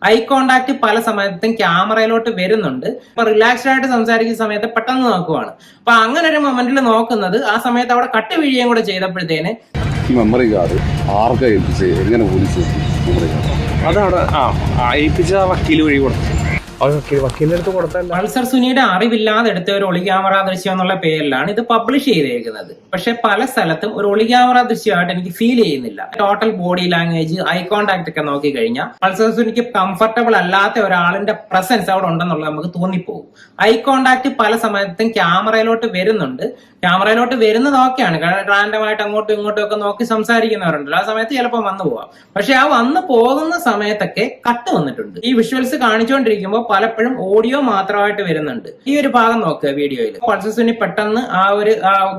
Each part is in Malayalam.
ഐ കോണ്ടാക്ട് പല സമയത്തും ക്യാമറയിലോട്ട് വരുന്നുണ്ട്. ഇപ്പൊ റിലാക്സ്ഡ് ആയിട്ട് സംസാരിക്കുന്ന സമയത്ത് പെട്ടെന്ന് നോക്കുവാണ്. അപ്പൊ അങ്ങനെ ഒരു മൊമെന്റിൽ നോക്കുന്നത് ആ സമയത്ത് അവിടെ കട്ട് വീഴുകയും കൂടെ ചെയ്തപ്പോഴത്തേന് മെമ്മറി കാർഡ് ആർക്കാ ഏൽപ്പിച്ച് എങ്ങനെ പോലീസ് മെമ്മറി കാർഡ് അതവിടെ ഏൽപ്പിച്ച വക്കീൽ വഴി കൊടുത്തു. വക്കീലിന്റെ അടുത്ത് കൊടുത്തല്ല. പൾസർ സുനിയുടെ അറിവില്ലാതെ എടുത്ത ഒരു ഒളി ക്യാമറ ദൃശ്യം എന്നുള്ള പേരിലാണ് ഇത് പബ്ലിഷ് ചെയ്തേക്കുന്നത്. പക്ഷെ പല സ്ഥലത്തും ഒരു ഒളി ക്യാമറ ദൃശ്യമായിട്ട് എനിക്ക് ഫീൽ ചെയ്യുന്നില്ല. Total body language, eye contact ഒക്കെ നോക്കി കഴിഞ്ഞാൽ പൾസർ സുനിക്ക് കംഫർട്ടബിൾ അല്ലാത്ത ഒരാളിന്റെ പ്രസൻസ് അവിടെ ഉണ്ടെന്നുള്ളത് നമുക്ക് തോന്നിപ്പോകും. ഐ കോണ്ടാക്ട് പല സമയത്തും ക്യാമറയിലോട്ട് വരുന്നുണ്ട്. ക്യാമറയിലോട്ട് വരുന്നത് ഓക്കെയാണ്, റാൻഡമായിട്ട് അങ്ങോട്ടും ഇങ്ങോട്ടും ഒക്കെ നോക്കി സംസാരിക്കുന്നവരുണ്ടല്ലോ, ആ സമയത്ത് ചിലപ്പോൾ വന്നു പോവാം. പക്ഷെ ആ വന്നു പോകുന്ന സമയത്തൊക്കെ കട്ട് വന്നിട്ടുണ്ട്. ഈ വിഷ്വൽസ് കാണിച്ചുകൊണ്ടിരിക്കുമ്പോൾ പലപ്പോഴും ഓഡിയോ മാത്രമായിട്ട് വരുന്നുണ്ട്. ഈ ഒരു ഭാഗം നോക്കുക വീഡിയോയിൽ. പൾസർ സുനി പെട്ടെന്ന് ആ ഒരു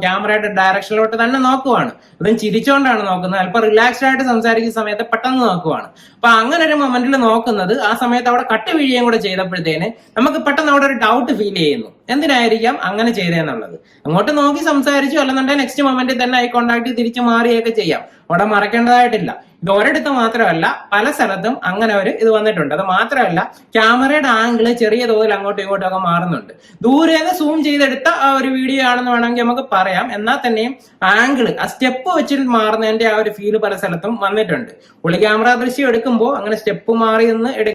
ക്യാമറയുടെ ഡയറക്ഷനിലോട്ട് തന്നെ നോക്കുവാണ്. അതും ചിരിച്ചുകൊണ്ടാണ് നോക്കുന്നത്. അല്പം റിലാക്സ്ഡ് ആയിട്ട് സംസാരിക്കുന്ന സമയത്ത് പെട്ടെന്ന് നോക്കുവാണ്. അപ്പൊ അങ്ങനെ ഒരു മൊമെന്റിൽ നോക്കുന്നത് ആ സമയത്ത് അവിടെ കട്ട് വീഴുകയും കൂടെ ചെയ്തപ്പോഴത്തേന് നമുക്ക് പെട്ടെന്ന് അവിടെ ഒരു ഡൗട്ട് ഫീൽ ചെയ്യുന്നു. എന്തിനായിരിക്കാം അങ്ങനെ ചെയ്തതെന്നുള്ളത്. അങ്ങോട്ട് നോക്കി സംസാരിച്ചു, അല്ലെന്നുണ്ടെങ്കിൽ നെക്സ്റ്റ് മൊമെന്റിൽ തന്നെ ഐ കോണ്ടാക്ട് തിരിച്ചു മാറിയൊക്കെ ചെയ്യാം. അവിടെ മറക്കേണ്ടതായിട്ടില്ല. ഇത് ഒരിടത്ത് മാത്രമല്ല, പല സ്ഥലത്തും അങ്ങനെ ഒരു ഇത് വന്നിട്ടുണ്ട്. അത് മാത്രമല്ല, ക്യാമറയുടെ ആംഗിള് ചെറിയ തോതിൽ അങ്ങോട്ടും ഇങ്ങോട്ടും ഒക്കെ മാറുന്നുണ്ട്. ദൂരേന്ന് സൂം ചെയ്തെടുത്ത ആ ഒരു വീഡിയോ ആണെന്ന് വേണമെങ്കിൽ നമുക്ക് പറയാം. എന്നാൽ തന്നെയും ആംഗിള്, ആ സ്റ്റെപ്പ് വെച്ചിട്ട് മാറുന്നതിന്റെ ആ ഒരു ഫീല് പല സ്ഥലത്തും വന്നിട്ടുണ്ട്. ഒളി ക്യാമറ ദൃശ്യം എടുക്കുമ്പോൾ അങ്ങനെ സ്റ്റെപ്പ് മാറി നിന്ന്